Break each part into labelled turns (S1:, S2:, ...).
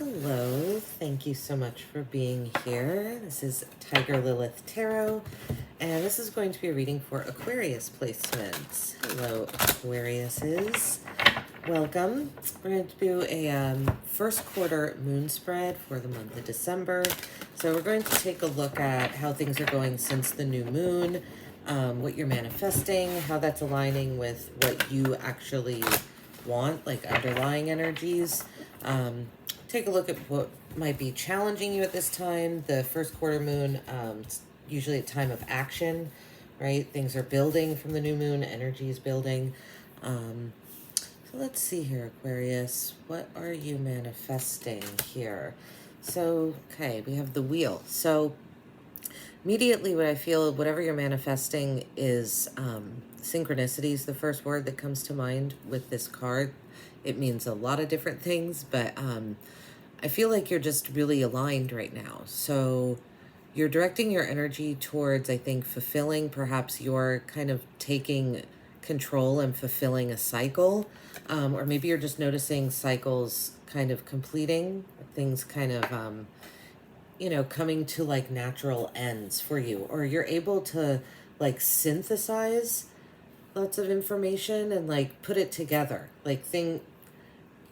S1: Hello, thank you so much for being here. This is Tiger Lilith Tarot, and this is going to be a reading for Aquarius placements. Hello, Aquariuses. Welcome. We're going to do a first quarter moon spread for the month of December. So we're going to take a look at how things are going since the new moon, what you're manifesting, how that's aligning with what you actually want, like underlying energies. Take a look at what might be challenging you at this time. The first quarter moon, it's usually a time of action, right? Things are building from the new moon, energy is building. So let's see here, Aquarius. What are you manifesting here? So, okay, we have the wheel. So immediately what I feel, whatever you're manifesting is synchronicity is the first word that comes to mind with this card. It means a lot of different things, but I feel like you're just really aligned right now. So you're directing your energy towards, I think, fulfilling, perhaps you're kind of taking control and fulfilling a cycle. Or maybe you're just noticing cycles kind of completing, things kind of, coming to like natural ends for you. Or you're able to like synthesize lots of information and like put it together.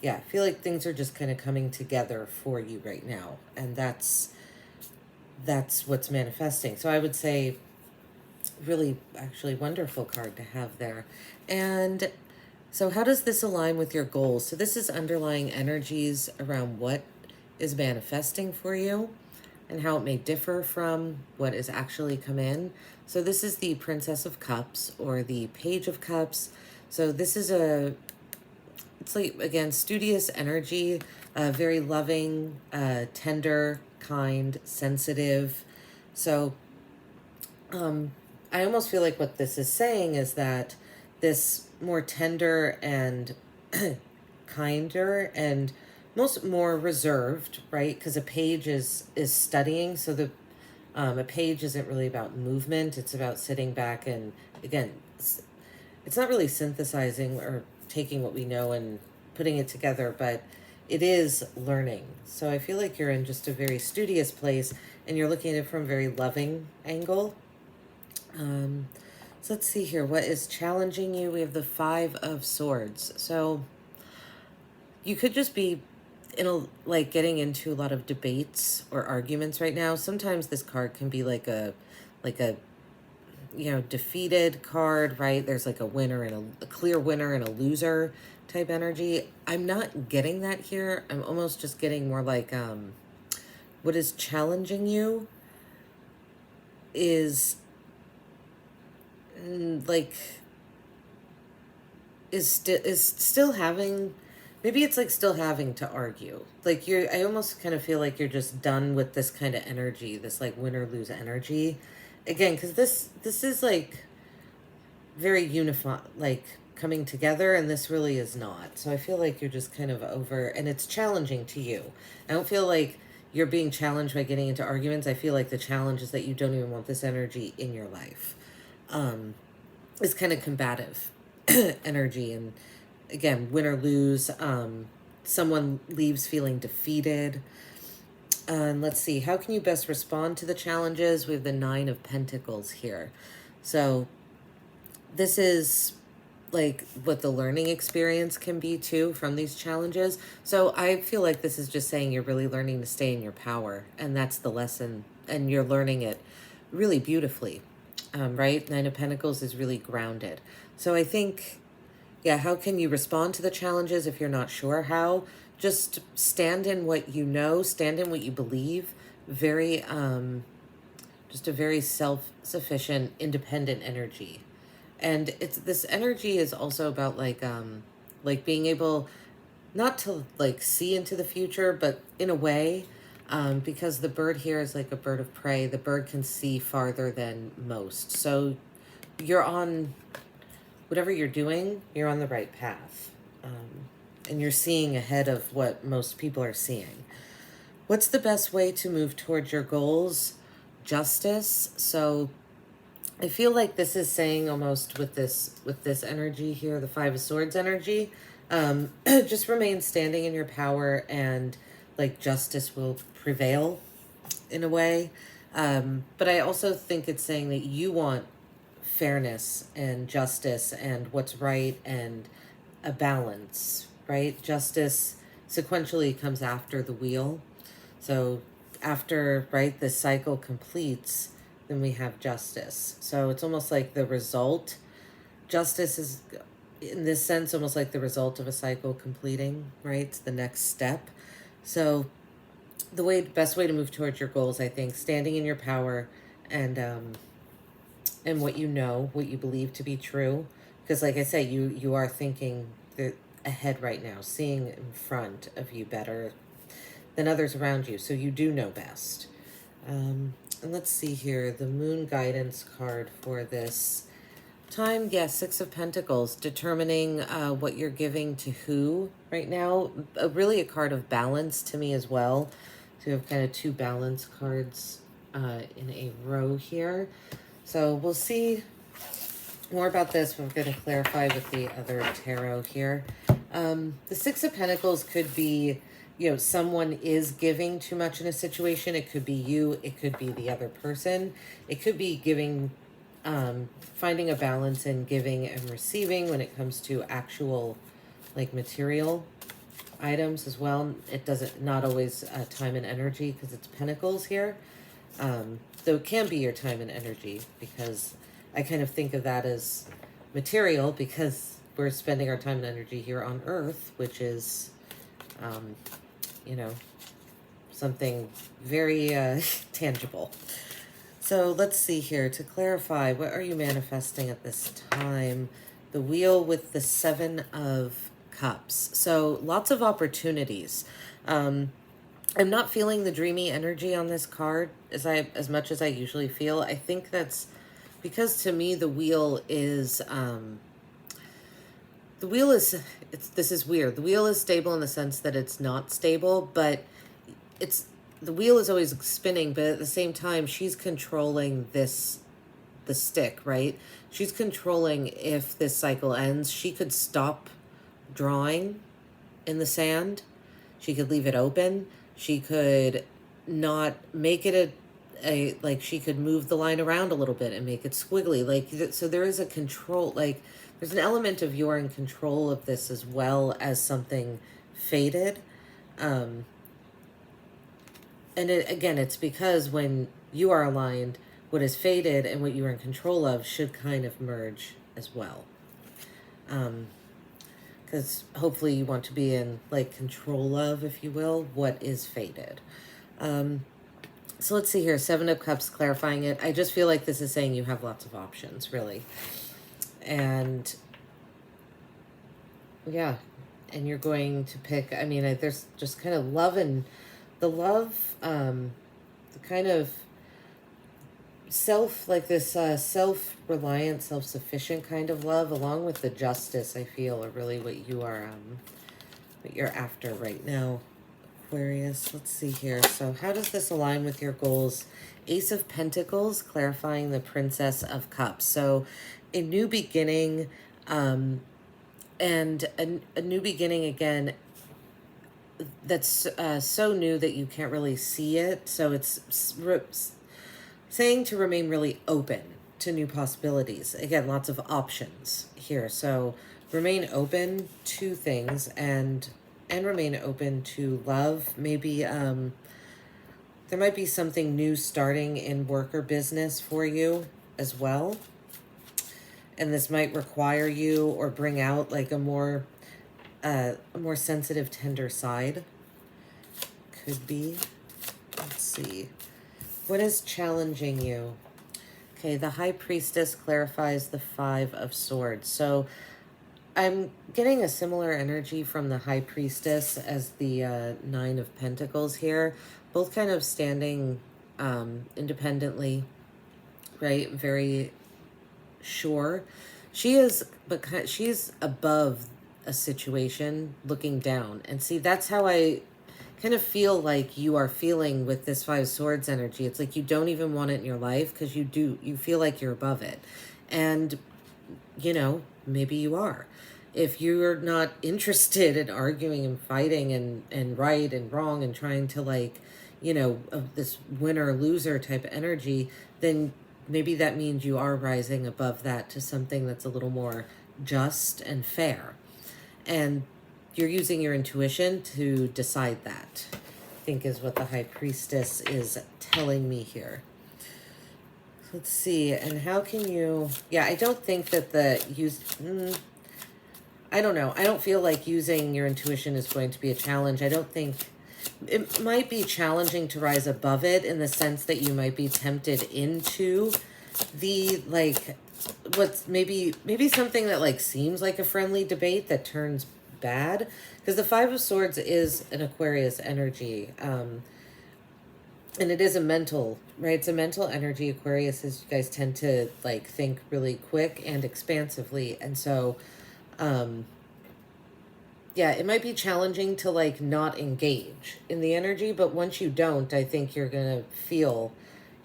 S1: I feel like things are just kind of coming together for you right now. And that's what's manifesting. So I would say really actually wonderful card to have there. And so how does this align with your goals? So this is underlying energies around what is manifesting for you and how it may differ from what is actually come in. So this is the Princess of Cups or the Page of Cups. So this is it's like, again, studious energy, very loving, tender, kind, sensitive. So I almost feel like what this is saying is that this more tender and kinder and more reserved, right? Because a page is studying. So a page isn't really about movement. It's about sitting back and, again, it's not really synthesizing or taking what we know and putting it together, but it is learning. So I feel like you're in just a very studious place and you're looking at it from a very loving angle. So let's see here. What is challenging you? We have the Five of Swords. So you could just be getting into a lot of debates or arguments right now. Sometimes this card can be like a defeated card, right? There's like a winner and a clear winner and a loser type energy. I'm not getting that here. I'm almost just getting more like what is challenging you is still having, maybe it's like still having to argue. I almost kind of feel like you're just done with this kind of energy, this like win or lose energy. Again, because this is like very unified, like coming together, and this really is not. So I feel like you're just kind of over, and it's challenging to you. I don't feel like you're being challenged by getting into arguments. I feel like the challenge is that you don't even want this energy in your life. It's kind of combative energy, and again, win or lose. Someone leaves feeling defeated. And let's see, how can you best respond to the challenges? We have the Nine of Pentacles here. So this is like what the learning experience can be too from these challenges. So I feel like this is just saying you're really learning to stay in your power. And that's the lesson. And you're learning it really beautifully, right? Nine of Pentacles is really grounded. So I think, how can you respond to the challenges if you're not sure how? Just stand in what you know, stand in what you believe. Very, just a very self-sufficient, independent energy. And this energy is also about like being able not to like see into the future, but in a way, because the bird here is like a bird of prey. The bird can see farther than most. So you're on, whatever you're doing, you're on the right path. And you're seeing ahead of what most people are seeing. What's the best way to move towards your goals? Justice. So I feel like this is saying almost with this energy here, the Five of Swords energy, just remain standing in your power and like justice will prevail in a way. But I also think it's saying that you want fairness and justice and what's right and a balance, right? Justice sequentially comes after the wheel. So after, right, this cycle completes, then we have justice. So it's almost like the result. Justice is, in this sense, almost like the result of a cycle completing, right? It's the next step. So the best way to move towards your goals, I think, standing in your power and what you know, what you believe to be true. Because like I say, you are thinking ahead right now, seeing in front of you better than others around you. So you do know best. And let's see here, the moon guidance card for this time. Yes, Six of Pentacles, determining what you're giving to who right now. Really a card of balance to me as well. So you have kind of two balance cards in a row here. So we'll see more about this. We're going to clarify with the other tarot here. The Six of Pentacles could be, you know, someone is giving too much in a situation. It could be you. It could be the other person. It could be giving, finding a balance in giving and receiving when it comes to actual, like, material items as well. It doesn't, not always time and energy, because it's Pentacles here. Though it can be your time and energy, because I kind of think of that as material, because we're spending our time and energy here on Earth, which is, you know, something very tangible. So let's see here. To clarify, what are you manifesting at this time? The wheel with the Seven of Cups. So lots of opportunities. I'm not feeling the dreamy energy on this card as much as I usually feel. I think that's because to me the wheel is this is weird. The wheel is stable in the sense that it's not stable, but the wheel is always spinning, but at the same time she's controlling the stick, right? She's controlling if this cycle ends. She could stop drawing in the sand. She could leave it open. She could not make it like she could move the line around a little bit and make it squiggly. Like, so there is a control, like there's an element of you're in control of this as well as something fated. And again, it's because when you are aligned, what is fated and what you are in control of should kind of merge as well. Because hopefully you want to be in, like, control of, if you will, what is fated. So let's see here. Seven of Cups, clarifying it. I just feel like this is saying you have lots of options, really. And, yeah. And you're going to pick, I mean, there's just kind of love and the love, the kind of self-reliant, self-sufficient kind of love, along with the justice, I feel, are really what you are, what you're after right now, Aquarius. Let's see here. So how does this align with your goals? Ace of Pentacles, clarifying the Princess of Cups. So a new beginning, and a new beginning again, that's so new that you can't really see it. So it's saying to remain really open to new possibilities. Again, lots of options here. So remain open to things and remain open to love. Maybe there might be something new starting in work or business for you as well. And this might require you or bring out like a more sensitive, tender side. Could be. Let's see. What is challenging you? Okay, the High Priestess clarifies the Five of Swords. So I'm getting a similar energy from the High Priestess as the Nine of Pentacles here. Both kind of standing independently, right? Very sure. She is, but she's above a situation, looking down. And see, that's how I kind of feel like you are feeling with this Five of Swords energy. It's like you don't even want it in your life because you feel like you're above it. And, you know, maybe you are. if you're not interested in arguing and fighting and right and wrong and trying to like, you know, of this winner loser type of energy, then maybe that means you are rising above that to something that's a little more just and fair. And you're using your intuition to decide that, I think is what the High Priestess is telling me here. Let's see, and how can you, yeah, I don't think that I don't know. I don't feel like using your intuition is going to be a challenge. I don't think, it might be challenging to rise above it in the sense that you might be tempted into the, like, what's maybe something that like seems like a friendly debate that turns bad, because the Five of Swords is an Aquarius energy, and it is a mental, right? It's a mental energy. Aquarius is, you guys tend to like think really quick and expansively, and so yeah, it might be challenging to like not engage in the energy, but once you don't, I think you're going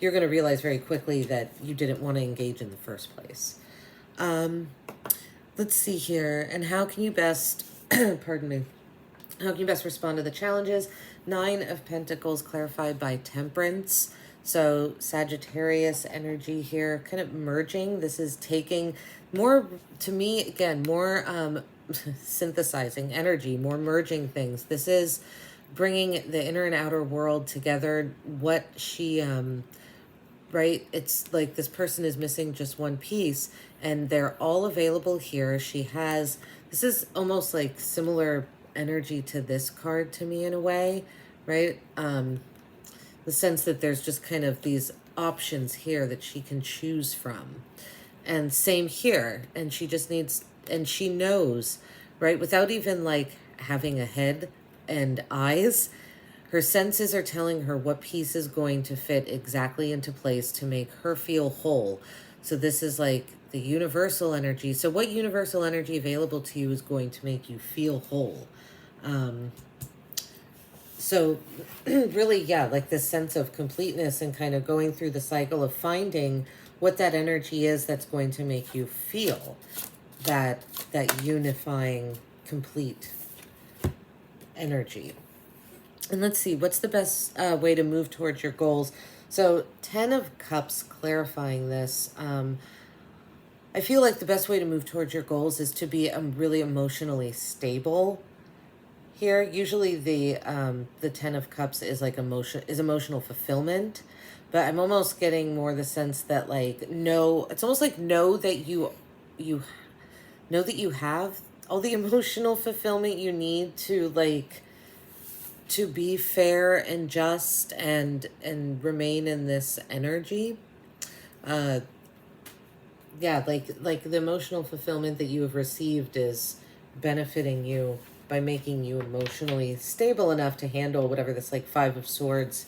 S1: to realize very quickly that you didn't want to engage in the first place. Let's see here. And how can you best, pardon me, how can you best respond to the challenges? 9 of Pentacles clarified by Temperance. So Sagittarius energy here, kind of merging. This is taking more, to me, again, more synthesizing energy, more merging things. This is bringing the inner and outer world together. What she, right? It's like this person is missing just one piece and they're all available here. She has, this is almost like similar energy to this card to me in a way, right? The sense that there's just kind of these options here that she can choose from. And same here. And she just needs, and she knows, right? Without even like having a head and eyes, her senses are telling her what piece is going to fit exactly into place to make her feel whole. So this is like the universal energy. So what universal energy available to you is going to make you feel whole? So really, yeah, like this sense of completeness and kind of going through the cycle of finding what that energy is that's going to make you feel that unifying, complete energy. And let's see, what's the best way to move towards your goals? So 10 of Cups clarifying this. I feel like the best way to move towards your goals is to be really emotionally stable. Here, usually the 10 of Cups is like emotional fulfillment, but I'm almost getting more the sense that like it's almost like know that you know that you have all the emotional fulfillment you need to like to be fair and just and remain in this energy. Yeah, like the emotional fulfillment that you have received is benefiting you by making you emotionally stable enough to handle whatever this like 5 of Swords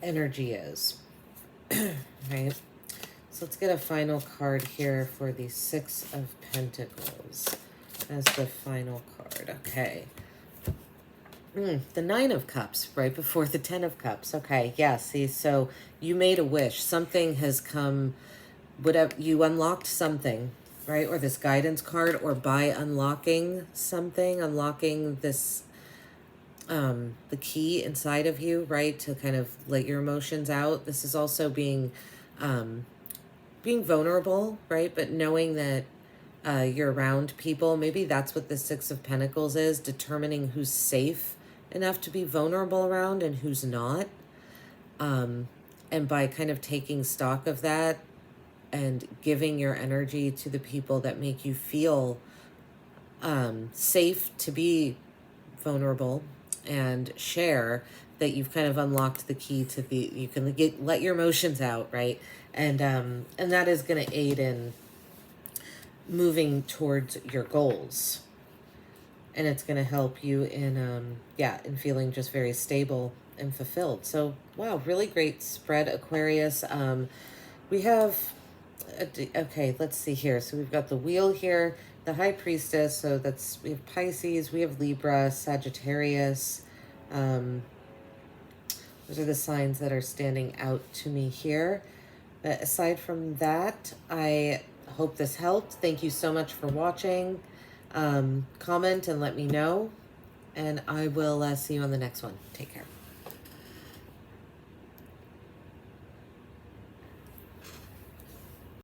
S1: energy is. Right? So let's get a final card here for the 6 of Pentacles as the final card. Okay. The 9 of Cups right before the 10 of Cups. Okay, yeah, see, so you made a wish. Something has come, whatever, you unlocked something, right? Or this guidance card, or by unlocking something, unlocking this, the key inside of you, right? To kind of let your emotions out. This is also being vulnerable, right? But knowing that you're around people. Maybe that's what the 6 of Pentacles is, determining who's safe enough to be vulnerable around and who's not. And by kind of taking stock of that and giving your energy to the people that make you feel safe to be vulnerable and share, that you've kind of unlocked the key to you can let your emotions out, right? And that is going to aid in moving towards your goals. And it's going to help you in, in feeling just very stable and fulfilled. So, wow, really great spread, Aquarius. We have, okay, let's see here. So we've got the Wheel here, the High Priestess. So we have Pisces, we have Libra, Sagittarius. Those are the signs that are standing out to me here. But aside from that, I hope this helped. Thank you so much for watching. Comment and let me know, and I will see you on the next one. Take care.